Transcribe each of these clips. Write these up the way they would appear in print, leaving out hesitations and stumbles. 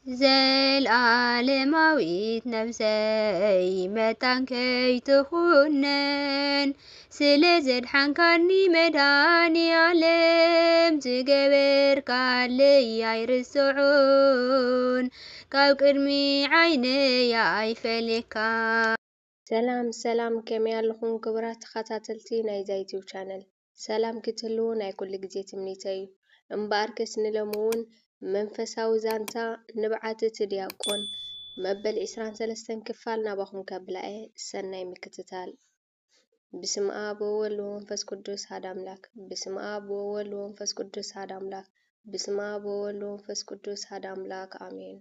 ዘለዓለማዊት ነፍሰይ መታንከይ ትኹነን ስለ ዘድሓንካኒ መድኃኒ ዓለም ዝገበርካለይ ኣይርስዖን ካብ ቅድሚ ዓይነይ ኣይፈልካ። ሰላም ከመይ ኣለኹም ክቡራት ተኸታተልቲ ናይ ዩቲዩብ ቻነል ሰላም ክትህልው ናይ ኩሉ ግዜ ትምኒተይ እዩ። እምበኣር ከስንሎም እውን መንፈሳዊ ዛንታ ንብዓት ዲያቆን መበል 23 ክፋል ናባኹም ከብላኤ ሰናይ ምክትታል። በስመ አብ ወወልድ ወመንፈስ ቅዱስ አሐዱ አምላክ። በስመ አብ ወወልድ ወመንፈስ ቅዱስ አሐዱ አምላክ። በስመ አብ ወወልድ ወመንፈስ ቅዱስ አሐዱ አምላክ አሜን።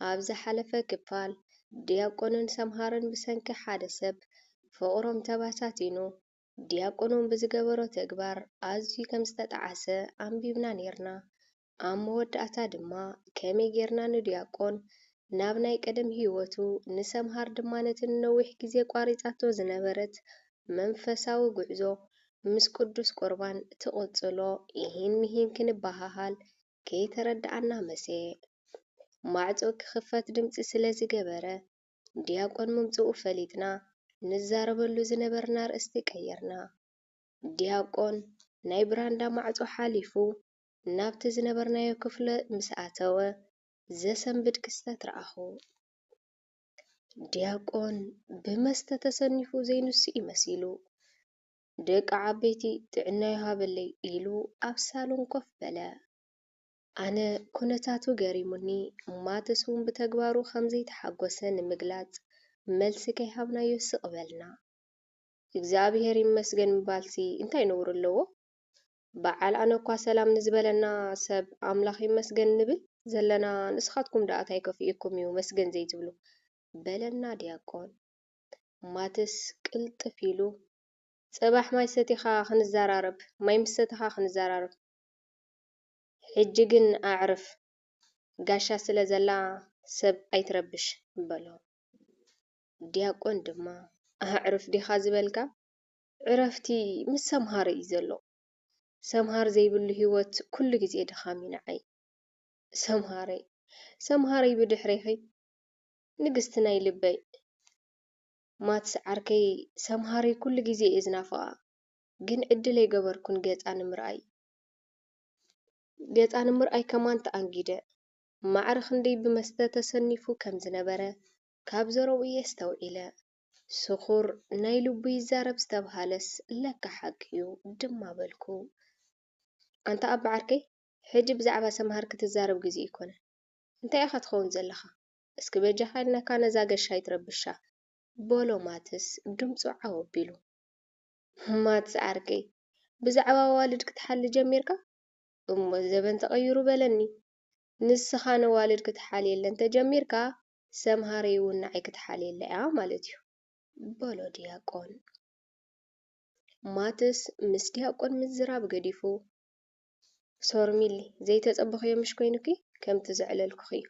ኣብ ዝሓለፈ ክፋል ዲያቆንን ሰምሃርን ብሰንኪ ሓደ ሰብ ፍቕሮም ተባሳቲኑ ዲያቆኖም ብዝገበሮ ተግባር ኣዝዩ ከም ዝተጣዓሰ ኣንቢብና ነርና። ኣብ መወዳእታ ድማ ከመይ ጌርና ንዲያቆን ናብ ናይ ቀደም ህይወቱ ንሰምሃር ድማ ነቲ ነዊሕ ግዜ ቋሪፃቶ ዝነበረት መንፈሳዊ ጉዕዞ ምስ ቅዱስ ቁርባን ትቕፅሎ ይህን ምሂን ክንባሃሃል ከይተረዳኣና መሴ ማዕፆ ክኽፈት ድምፂ ስለ ዝገበረ ዲያቆን ምምፅኡ ፈሊጥና ንዛረበሉ ዝነበርና ርእስቲ ቀየርና። ዲያቆን ናይ ብራንዳ ማዕፆ ሓሊፉ ናብቲ ዝነበርናዮ ክፍለ ምስ ኣተወ ዘሰንብድ ክስተት ረኣኹ። ዲያቆን ብመስተ ተሰኒፉ ዘይንስኡ መሲሉ ደቂ ዓበይቲ ጥዕና ይሃበለይ ኢሉ ኣብ ሳሎን ኮፍ በለ። ኣነ ኩነታቱ ገሪሙኒ ማተስ እውን ብተግባሩ ከምዘይተሓጎሰ ንምግላፅ መልሲ ከይሃብናዮ ስቕ በልና። እግዚአብሔር ይመስገን ምባልሲ እንታይ ነውር ኣለዎ? በዓል ኣነ እኳ ሰላም ንዝበለና ሰብ ኣምላኽ ይመስገን ንብል ዘለና ንስኻትኩም ዳኣ እንታይ ከፊኢኩም እዩ መስገን ዘይትብሉ በለና ዲያቆን። ማተስ ቅልጥፍ ኢሉ ፀባሕ ማይ ሰቲኻ ክንዘራረብ ማይ ምስ ሰተኻ ክንዘራረብ ሕጂ ግን ኣዕርፍ ጋሻ ስለ ዘላ ሰብ ኣይትረብሽ በሎ። ዲያቆን ድማ ኣዕርፍ ዲኻ ዝበልካ ዕረፍቲ ምስ ሰምሃር እዩ ዘሎ። ሰምሃር ዘይብሉ ህይወት ኩሉ ግዜ ድኻም እዩ ንዓይ። ሰምሃረይ ብድሕሪኺ ንግስቲ ናይ ልበይ ማትስ ዓርከይ ሰምሃረይ ኩሉ ግዜ እየ ዝናፍቓ ግን ዕድል ኣይገበርኩን ገፃ ንምርኣይ ከማን ተኣንጊደ ማዕረ ክንደይ ብመስተ ተሰኒፉ ከም ዝነበረ ካብ ዘረቡ እየ ዝተውዒለ። ስኹር ናይ ልቡ ይዛረብ ዝተብሃለስ ለካ ሓቂ እዩ ድማ በልኩ። ኣንታ ኣብ ባዓርከይ ሕጂ ብዛዕባ ሰምሃር ክትዛረብ ጊዜ ይኮነ እንታይ ኢኻ ትኸውን ዘለኻ እስኪ በጃኻ ኢልናካ ነዛ ገሻ ይትረብሻ በሎ ማትስ ድምፁ ዓው ኣቢሉ። ማትስ ዓርከይ ብዛዕባ ዋልድ ክትሓሊ ጀሚርካ እሞ ዘበን ተቐይሩ በለኒ። ንስኻ ንዋልድ ክትሓልየለን ተጀሚርካ ሰምሃረይ እውን ንዓይ ክትሓልየለ እያ ማለት እዩ በሎ ዲያቆን። ማትስ ምስ ዲያቆን ምዝራብ ገዲፉ ሶርሚሊ ዘይተፀበኽዮ ምሽ ኮይኑኪ ከምቲ ዘዕለልኩኺ እዩ።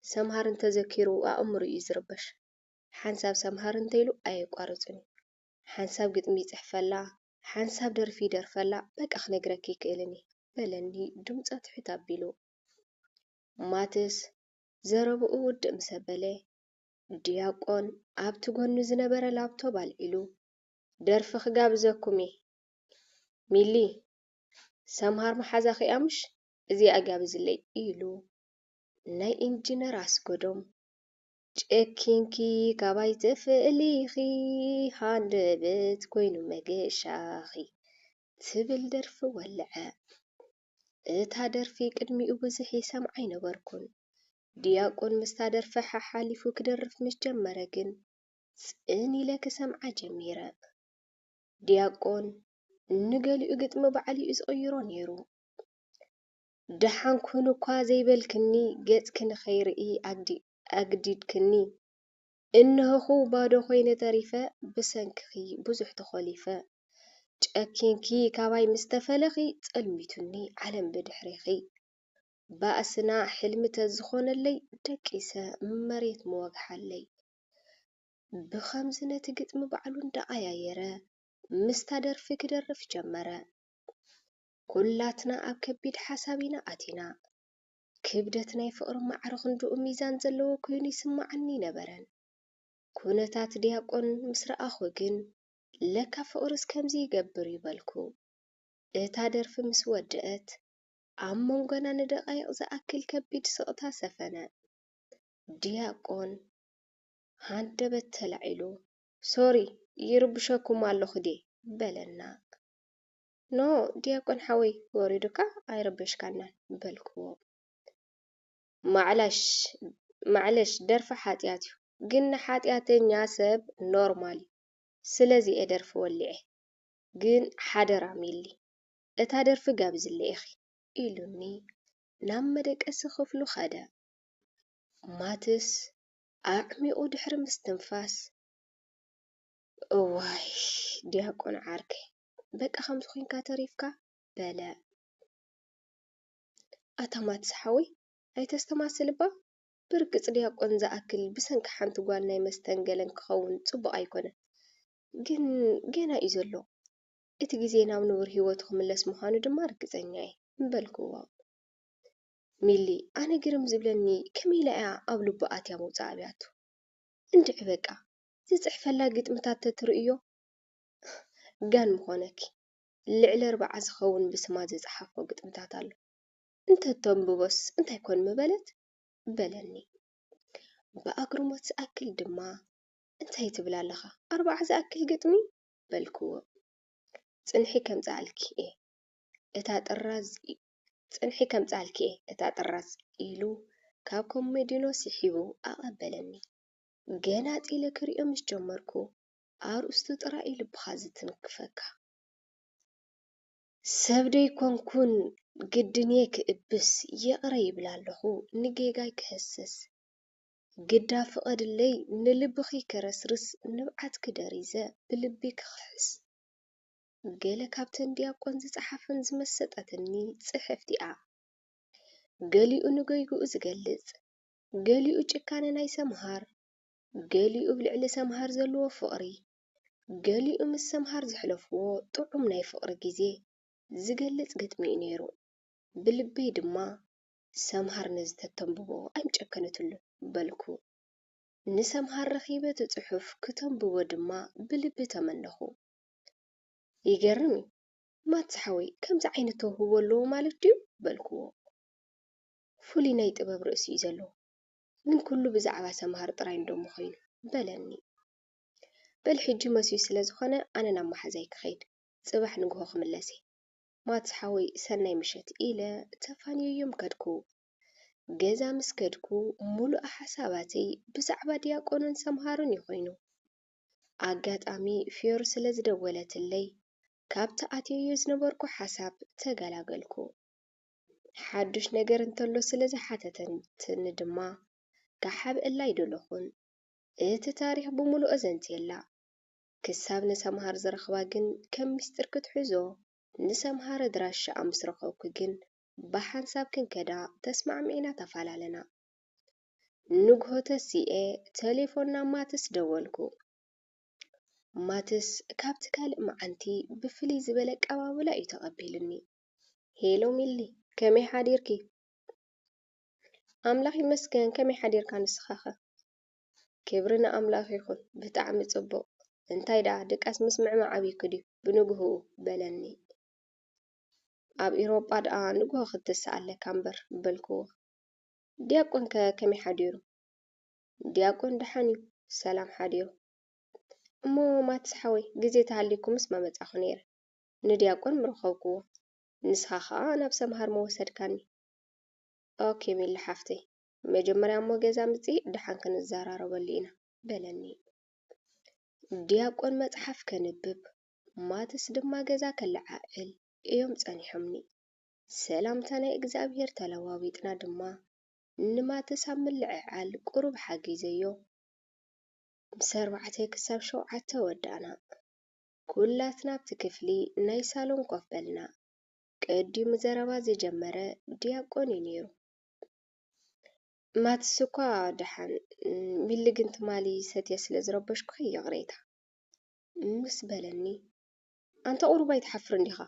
ሰምሃር እንተዘኪሩ ኣእምሩ እዩ ዝርበሽ። ሓንሳብ ሰምሃር እንተይሉ ኣየቋርፅን እዩ። ሓንሳብ ግጥሚ ይፅሕፈላ ሓንሳብ ደርፊ ይደርፈላ በቃ ክነግረኪ ይክእልኒ በለኒ ድምፀ ትሑት ኣቢሉ። ማትስ ዘረብኡ ውድእ ምስ ኣበለ ዲያቆን ኣብቲ ጎኑ ዝነበረ ላፕቶፕ ኣልዒሉ ደርፊ ክጋብዘኩም እየ ሚሊ ሰምሃር መሓዛ ኺኣምሽ እዚ ኣጋብዝለይ ኢሉ ናይ ኢንጂነር ኣስገዶም ጨኪንኪ ካባይ ተፍእሊኺ ሃንደበት ኮይኑ መገሻኺ ትብል ደርፊ ወልዐ። እታ ደርፊ ቅድሚኡ ብዙሕ ይሰምዓ ኣይነበርኩን። ዲያቆን ምስታ ደርፊ ሓሓሊፉ ክደርፍ ምስ ጀመረ ግን ፅን ኢለ ክሰምዓ ጀሚረ። ዲያቆን ንገሊኡ ግጥሚ ባዕሊኡ ዝቕይሮ ነይሩ። ደሓን ኩኑ እኳ ዘይበልክኒ ገጽ ክንኸይርኢ ኣግዲድክኒ እነሆኹ ባዶ ኮይነ ተሪፈ ብሰንኪኺ ብዙሕ ተኸሊፈ ጨኪንኪ ካባይ ምስ ተፈለኺ ጸልሚቱኒ ዓለም ብድሕሪኺ ባእስና ሕልሚ ተዝኾነለይ ደቂሰ መሬት ምወግሓለይ ብኸምዚ ነቲ ግጥሚ ባዕሉ እንዳቐያየረ ምስታ ደርፊ ክደርፍ ጀመረ። ኩላትና ኣብ ከቢድ ሓሳብ ኢና ኣቲና። ክብደት ናይ ፍቅሪ ማዕረ ክንድኡ ሚዛን ዘለዎ ኮይኑ ይስማዓኒ ነበረን። ኩነታት ዲያቆን ምስ ረኣኹ ግን ለካ ፍቅርስ ከምዚ ይገብር ይበልኩ። እታ ደርፊ ምስ ወድአት ኣብ መንጎና ንደቃይቕ ዝኣክል ከቢድ ስቕታ ሰፈነ። ዲያቆን ሃንደበት ተላዒሉ ሶሪ ይርብሸኩም ኣለኹ ዴ በለና። ኖ ዲያቆን ሓወይ ወሪዱካ ኣይረበሽካናን በልክዎ። ማዕለሽ ደርፊ ሓጢያት እዩ ግን ንሓጢያተኛ ሰብ ኖርማል እዩ። ስለዚ ደርፊ ወሊዐ ግን ሓደራ ሚሊ እታ ደርፊ ጋብዝለ ኢኺ ኢሉኒ ናብ መደቀሲ ክፍሉ ኸደ። ማትስ ኣዕሚቑ ድሕሪ ምስትንፋስ እዋይ ዲያቆን ዓርከ በቃ ከምዚ ኮንካ ተሪፍካ በለ። ኣታ ማትስ ሓወይ ኣይተስተማስል እባ ብርግፅ ዲያቆን ዝኣክል ብሰንኪ ሓንቲ ጓል ናይ መስተንገለን ክኸውን ፅቡቕ ኣይኮነን። ግን ገና እዩ ዘሎ እቲ ግዜ ናብ ንቡር ሂወቱ ክምለስ ምዃኑ ድማ ርግፀኛ እየ በልክዎ። ሚሊ ኣነ ግርም ዝብለኒ ከመይ ኢላ እያ ኣብ ልቡ ኣትያ መውፃእ ኣብያቱ። እንድዕ በቃ ዝፅሕፈላ ግጥምታት ተትርእዮ ጋን ምኾነኪ ልዕሊ 40 ዝኸውን ብስማ ዝፀሓፎ ግጥምታት ኣሎ። እንተተንብቦስ እንታይ ኮን ምበለት በለኒ። ብኣግርሞት ዝኣክል ድማ እንታይ ትብል ኣለኻ 40 ዝኣክል ግጥሚ በልክዎ። ፅንሒ ከምፃልኪ እየ እታ ጥራዝ ኢሉ ካብ ኮሜዲኖ ስሒቡ ኣቐበለኒ። ገና ፂለ ክሪኦ ምስ ጀመርኩ ኣርእስቱ ጥራይ ልብኻ ዝትንክፈካ። ሰብ ደይኮንኩን ግድንየ ክእብስ የቕረ ይብል ኣለኹ ንጌጋይ ክህስስ። ግዳ ፍቐድለይ ንልብኺ ከረስርስ ንብዓት ክደሪዘ ብልቢ ክኽሕስ። ገለ ካብተን ዲያቆን ዝፀሓፈን ዝመሰጠትኒ ፅሕፍቲ እያ። ገሊኡ ንገይጉኡ ዝገልጽ፣ ገሊኡ ጭካነ ናይ ሰምሃር፣ ገሊኡ ብልዕሊ ሰምሃር ዘለዎ ፍቕሪ፣ ገሊኡ ምስ ሰምሃር ዘሕለፍዎ ጥዑም ናይ ፍቕሪ ግዜ ዝገልጽ ግጥሚ እዩ ነይሩ። ብልበይ ድማ ሰምሃር ነዚ ተተንብቦ ኣይምጨከነትሉን በልኩ። ንሰምሃር ረኺበ እቲ ጽሑፍ ክተንብቦ ድማ ብልቢ ተመነኹ። ይገርም እዩ ማትስ ሓወይ ከምዚ ዓይነት ተውህቦ ኣለዎ ማለት ድዩ በልክዎ። ፍሉይ ናይ ጥበብ ርእሲ እዩ ዘለዎ ግን ኩሉ ብዛዕባ ሰምሃር ጥራይ እንዶሞ ኮይኑ በለኒ። በል ሕጂ መስዩ ስለ ዝኾነ ኣነ ናብ ማሕዛይ ክኸይድ ጽባሕ ንግሆ ክምለስ እየ። ማትስ ሓወይ ሰናይ ምሸት ኢለ ተፋንየዮም ከድኩ። ገዛ ምስ ከድኩ ሙሉእ ሓሳባተይ ብዛዕባ ዲያቆንን ሰምሃርን እዩ ኮይኑ። ኣጋጣሚ ፊዮር ስለ ዝደወለትለይ ካብቲ ኣትየዮ ዝነበርኩ ሓሳብ ተገላገልኩ። ሓዱሽ ነገር እንተሎ ስለ ዝሓተተትኒ ድማ ካሓብአላ ይደለኹን እቲ ታሪክ ብሙሉእ ኣዘንትየላ። ክሳብ ንሰምሃር ዝረኽባ ግን ከም ሚስጥር ክትሕዞ ንሰምሃር ኣድራሻኣ ምስ ረኸብኩ ግን ብሓንሳብ ክንከዳ ተስማዕሚዕና ተፈላለና። ንግሆ ተሲኤ ቴሌፎን ናብ ማትስ ደወልኩ። ማትስ ካብቲ ካልእ መዓንቲ ብፍልይ ዝበለ ኣቀባብላ እዩ ተቐቢሉኒ። ሄሎ ሚሊ ከመይ ሓዲርኪ? ኣምላኽ ይመስገን ከመይ ሓዲርካ ንስኻ ኸ? ክብሪ ንኣምላኽ ይኹን ብጣዕሚ ጽቡቕ። እንታይ ደኣ ድቃስ ምስ ምዕማዕ ዓብይኩ ድዩ ብንግህኡ በለኒ። ኣብ ኢሮጳ ደኣ ንግሆ ክትስእ ኣለካ እምበር በልክዎ። ዲያቆን ከ ከመይ ሓዲሩ? ዲያቆን ደሓን እዩ ሰላም ሓዲሩ። እሞ ማትስ ሓወይ ግዜ ተሃሊኩ ምስ መመጻኹ ነይረ ንዲያቆን ምረኸብክዎ ንስኻ ኸኣ ናብ ሰምሃር መወሰድካኒ። ኦኬ ሚሊ ሓፍተይ መጀመርያ እሞ ገዛ ምፂእ ድሓን ክንዘራረበሉ ኢና በለኒ። ዲያቆን መጽሓፍ ከንብብ ማትስ ድማ ገዛ ከለዓዕል እዮም ጸኒሖምኒ። ሰላምታ ናይ እግዚኣብሔር ተለዋዊጥና ድማ ንማትስ ኣብ ምልዕዓል ቁሩብ ሓጊዘዮ ምስ 4 ክሳብ 7 ወዳእና። ኩላትና ኣብቲ ክፍሊ ናይ ሳሎን ኮፍ በልና። ቀዲሙ ዘረባ ዝጀመረ ዲያቆን እዩ ነይሩ። ማትስ እኳ ደሓን ሚሊ ግን ትማሊ ሰትየ ስለ ዝረበሽኩ የቕሬታ ምስ በለኒ። ኣንተ ቁሩብ ኣይትሓፍር እንዲኻ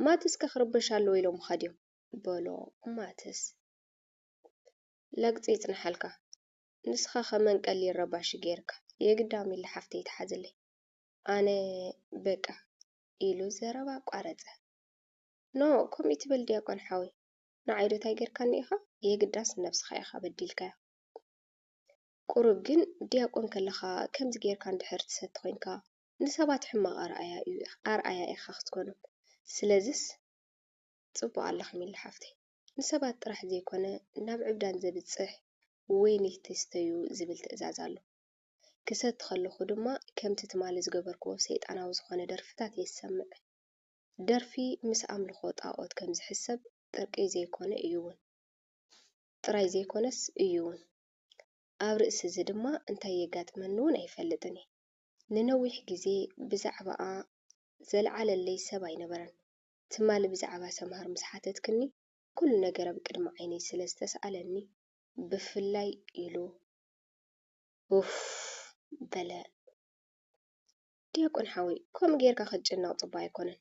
ማትስ ከኽርበሽ ኣለዎ ኢሎም ኸድዮም በሎ ማትስ። لقطي يتنحلك نسخة خمن قلي الرباش جيرك يقدامي اللي حفتي تحزلي أنا بقى إلو زربا قارته نو كم يتبل دياكون حوي نعيدو تايجر كان إيخا يقداس نفس خايخا بديلك قرب جن دياكون كلخا كم تجير كان دحر تستخينكا نسبات حما أرأيا إيخا ختكونو سلازس صبو الله خميل الحفتي نسبات راح زي كونه ناب عبدان زبد صح ويني تستيو زبل تأزازالو كسات تخلو دما كم تتمالز قبركو سيد أنا وزخونه درفتات يسمع درفي مس أملخو طاقوت كم زحسب تركي زي كونه إيوون تراي زي كونس إيوون أبرئس زدما انتا يقات منون يفلتني ننويح جزي بزعبا زلعل اللي سباي نبرن تمال بزعبا سمهر مسحاتت كني كل نجرب قدم عيني سلستسألني بفلاي يلو اوف بلا ديكون حوي كم غيرك خجلنا طبا يكونن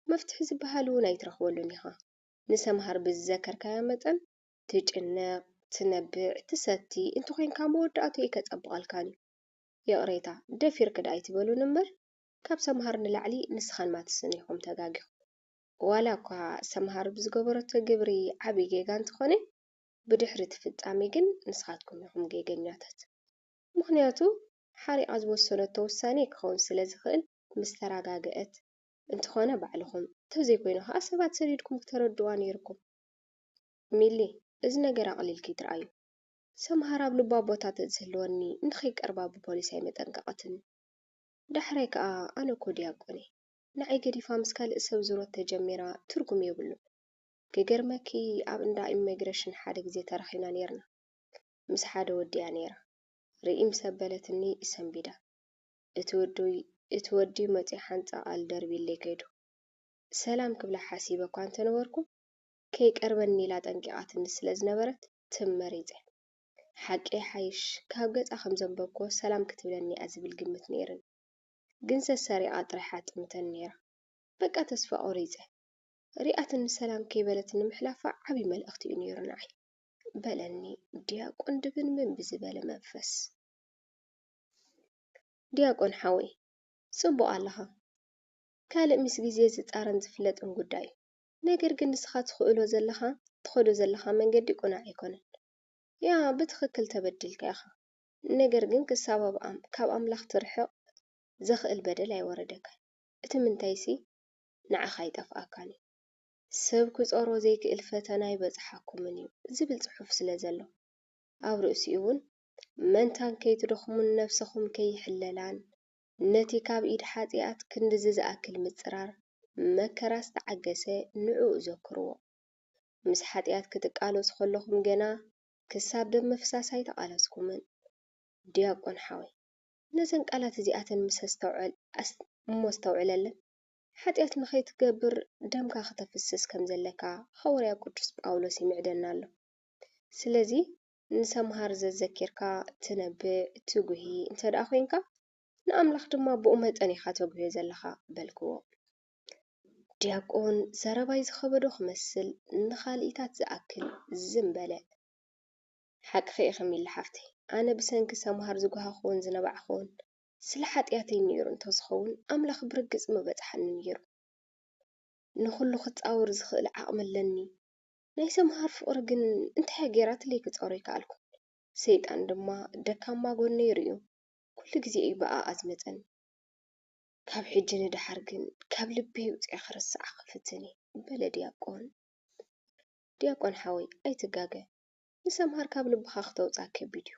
مفتح زبهالو نايترخولو نيها نسمهر بالذكر كامتن تجنق تنبع تستي انتو خين كامود اتو يكتصبق الكاني يا قريتا دفير كدا يتبلو نمبر كاب سمهر نلعلي نسخن ما تسنيهم تغاغيو ولا كا سمهر بزغبرت جبري عبي جيغان تخوني بدحر تفطامي جن نسخاتكم يهم جيغنياتات مخنياتو حاري ازوسنو توساني كون سلازخل مستراغاغات انتخونه بعلهم تزي كوينو حسابات سريدكم تردوا نيركم ميلي إذ نجر قليل كي ترأيو سمهر قبل بابوتات تزهلوني نخيك أرباب بوليس هاي متنققتني دحريك أنا كودي أقوني نعي قدي فامس كال إسو زروت تجميرا ترقم يبلو كجرمكي أبندا إميجريشن حادق زي ترخينا نيرنا مس حدا ودي نيرا رئي مسبلتني اسم بيدا اتودي متي حانتا على دربي اللي كيدو سلام قبل حاسيبا كوانت نوركم كيك أربني لا تنقعات النسلز نبرت تمريزه حقي حيش كابقت أخم زنبكو سلام كتبلني أزبل قمت نيرن جنس السريعة طرحات متنيرة بقى تسفى أوريزه رئة السلام كيبلت المحلافة عبي مال أختي نيرناعي بلني دياقون دبن من بزبال منفس دياقون حوي صبو الله كالق مسجزي زتارن زفلت انقداي نجر جنسخات تخلو زلها من قد يكون عيكونن يا بتخكل تبدلك يا أخا نجر جنك السبب كاب أملاخ ترحق زخ البدل أي وردك اتمن تايسي نع خايت أفاكاني سبكو صارو زيك الفتناي بزحاكم منيو زبل صحف سلازلو أو رؤسيون من تان كي تدخمون نفسكم كي حللان نتي كاب إيد حاتيات كندزز أكل متسرار مكراس تعجسه نعو ذكروا مس حاتيات كتقالو سخلهم جنا كساب دم فساساي تقالسكمن دياقون حوي نزن قالات زياتن مستوعللن حاتيات نخيت قبر دمكا ختفسس كم زلكا خوريا قدس باولوس يمعدنا له سلازي نسمهر زذكركا تنبع تغهي انت داخوينكا نأملخ دما بأمت أني خاتوغهي زلخا بلكو دياقون زرباي زخبدو خمسل نخاليتات زأكل زنبلة حق خي خميل حفتي أنا بسنك سمهر زقها خون زنبع خون سلحات ياتي نيرون تزخون أملخ برقز مبتحن نيرو نخلو خط أور زخل عقمل لني ناي سمهر فقرقن انت حاجيرات ليك تقريك علكم سيد عندما دكاما قول نيريو كل جزء بقى أزمتن كاب حجني دحرقن كاب لبي وطي آخر الساعة خفتني بلا دياقون حوي أي تقاقه نسمهر كاب لبخا خطوطا كبيديو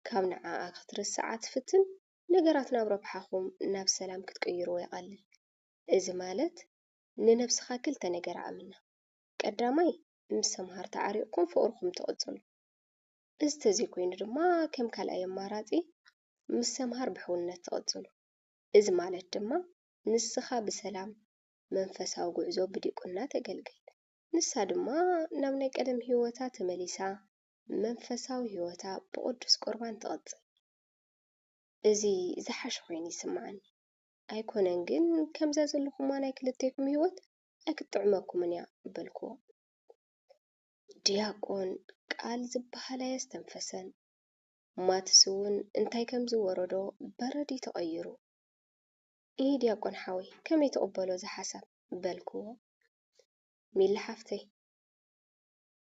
كاب نعا آخر الساعة تفتن نقراتنا بربحاكم ناب سلام كتقيروا يقلل إذا مالت ننفس خاكل تنقر عملنا قدامي مسمهر تعاريقكم فوركم تقتلوا استزيكوين دما كم كالأي ماراتي مسمهر بحولنا تقتلوا إذا مالت دما نسخا بسلام منفساو قعزو بديقنا تقلقل نسا دما نامني قدم هيوتا تمليسا منفساو هيوتا بقدس قربان تقتل إذي زحش خويني سمعني أيكونن جن كم زازلكم وانا يكلتيكم هيوت أكتعمكم منيا بلكو دياقون ቃል ዝበሃላ የስተንፈሰን ማትስውን እንታይ ከም ዝወረዶ በረዲ ተቐይሩ ዲያቆን ሓዊ ከመይ ተቐበሎ ዝሓሳብ በልክዎ ሚላ ሓፍተይ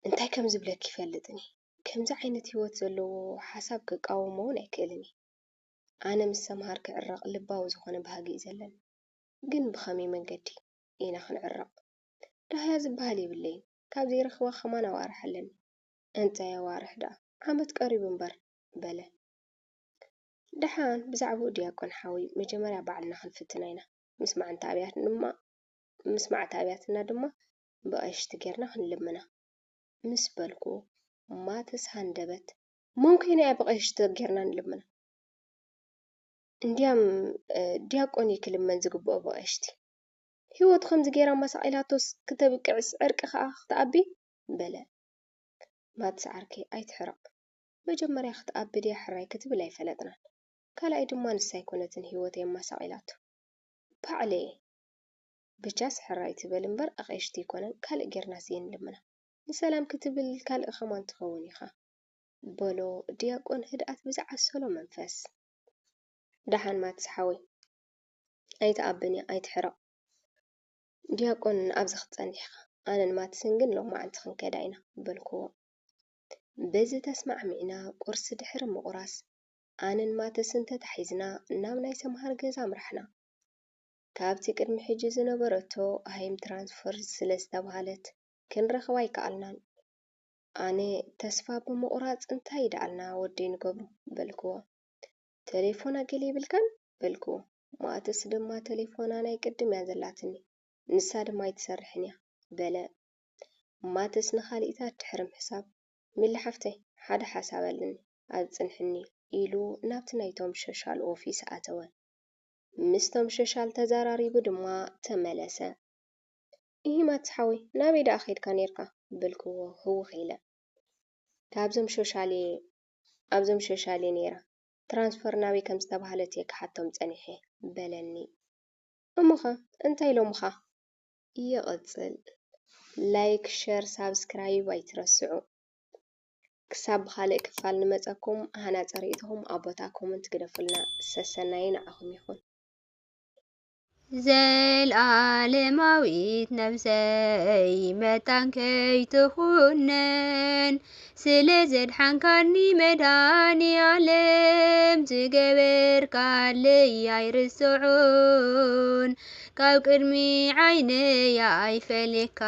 እንታይ ከም ዝብለክ ይፈልጥኒ ከምዚ ዓይነት ህይወት ዘለዎ ሓሳብ ክቃወሞ እውን ኣይክእልኒ ኣነ ምስ ሰምሃር ክዕረቕ ልባዊ ዝኾነ ባህጊ እዩ ዘለኒ ግን ብኸመይ መንገዲ ኢና ክንዕረቕ ዳህያ ዝበሃል የብለይ ካብ ዘይረኽባ ኸማን ኣዋርሕ ኣለኒ እንታይ ኣዋርሕ ዳ ዓመት ቀሪቡ እምበር በለ ድሓን ብዛዕባኡ ዲያቆን ሓዊ መጀመርያ ባዕልና ክንፍትና ኢና ምስ ማዕተ ኣብያትና ድማ ብቐሽቲ ጌርና ክንልምና ምስ በልኩ ማተስ ሃንደበት መንኩ ናይ ብቐሽቲ ጌርና ንልምና እንዲያም ዲያቆን ይክልመን ዝግብኦ ብቐሽቲ ህይወት ከምዚ ጌራ ማሳቂላቶስ ክተብቅዕስ ዕርቂ ከዓ ክትኣቢ በለ ማትስ ዓርኬ ኣይትሕረቕ መጀመርያ ክትኣቢ ድያ ሕራይ ክትብል ኣይፈለጥናን ካልኣይ ድማ ንሳይ ኮነትን ህይወት የማሳቂላቱ ባዕለየ ብቻስ ሕራይ ትበል እምበር ኣቐሽቲ ይኮነን ካልእ ጌርና ስየን ልምና ንሰላም ክትብል ካልእ ኸማን ትኸውን ኢኻ በሎ ዲያቆን ህድኣት ብዝዓሰሎ መንፈስ ዳሓን ማትስ ሓዊ ኣይተኣብን ኣይትሕረቕ ዲያቆን ኣብዚ ክትጸኒሕኻ ኣነን ማትስን ግን ሎማዓንቲ ክንከዳ ኢና በልክዎ በዚ ተስማዕሚዕና ቁርሲ ድሕሪ ምቑራስ ኣነን ማትስን ተታሒዝና ናብ ናይ ሰምሃር ገዛ ምራሕና ካብቲ ቅድሚ ሕጂ ዝነበረቶ ሃይም ትራንስፈር ስለ ዝተባሃለት ክንረኽባ ኣይከኣልናን ኣነ ተስፋ ብምቑራፅ እንታይ ደኣልና ወደይ ንገብሮ በልክዎ ቴሌፎና ገለ ይብልካን በልክዎ ማእተስ ድማ ቴሌፎና ናይ ቅድም እያ ዘላትኒ ንሳ ድማ ኣይትሰርሕን እያ በለ ማተስ ንኻልኢታት ድሕሪ ምሕሳብ ሚላ ሓፍተይ ሓደ ሓሳብ ኣለኒ ኣጽንሕኒ ኢሉ ናብቲ ናይቶም ሶሻል ኦፊስ ኣተወ ምስቶም ሶሻል ተዘራሪቡ ድማ ተመለሰ ማትስ ሓዊ ናበይ ዳኣ ኸይድካ ነርካ በልክዎ ህውኽ ኢለ ካብዞም ሶሻል ነይራ ትራንስፈር ናበይ ከም ዝተባሃለት እየ ክሓቶም ፀኒሐ በለኒ እሙኸ እንታይ ኢሎሙኻ ይቕፅል ላይክ ሸር ሳብስክራይብ ኣይትረስዑ ክሳብ ብኻልእ ክፋል ንመፀኩም ሃናፀ ርእይትኹም ኣብ ቦታ ኮመንት ግደፉልና ሰሰናይ ንዓኹም ይኹን ዘለዓለማዊት ነፍሰይ መጣን ከይትኹነን ስለ ዘድሓንካኒ መድሃኒ ዓለም ዝገበርካለይ ኣይርስዑን ካብ ቅድሚ ዓይነይ ኣይፈልየካ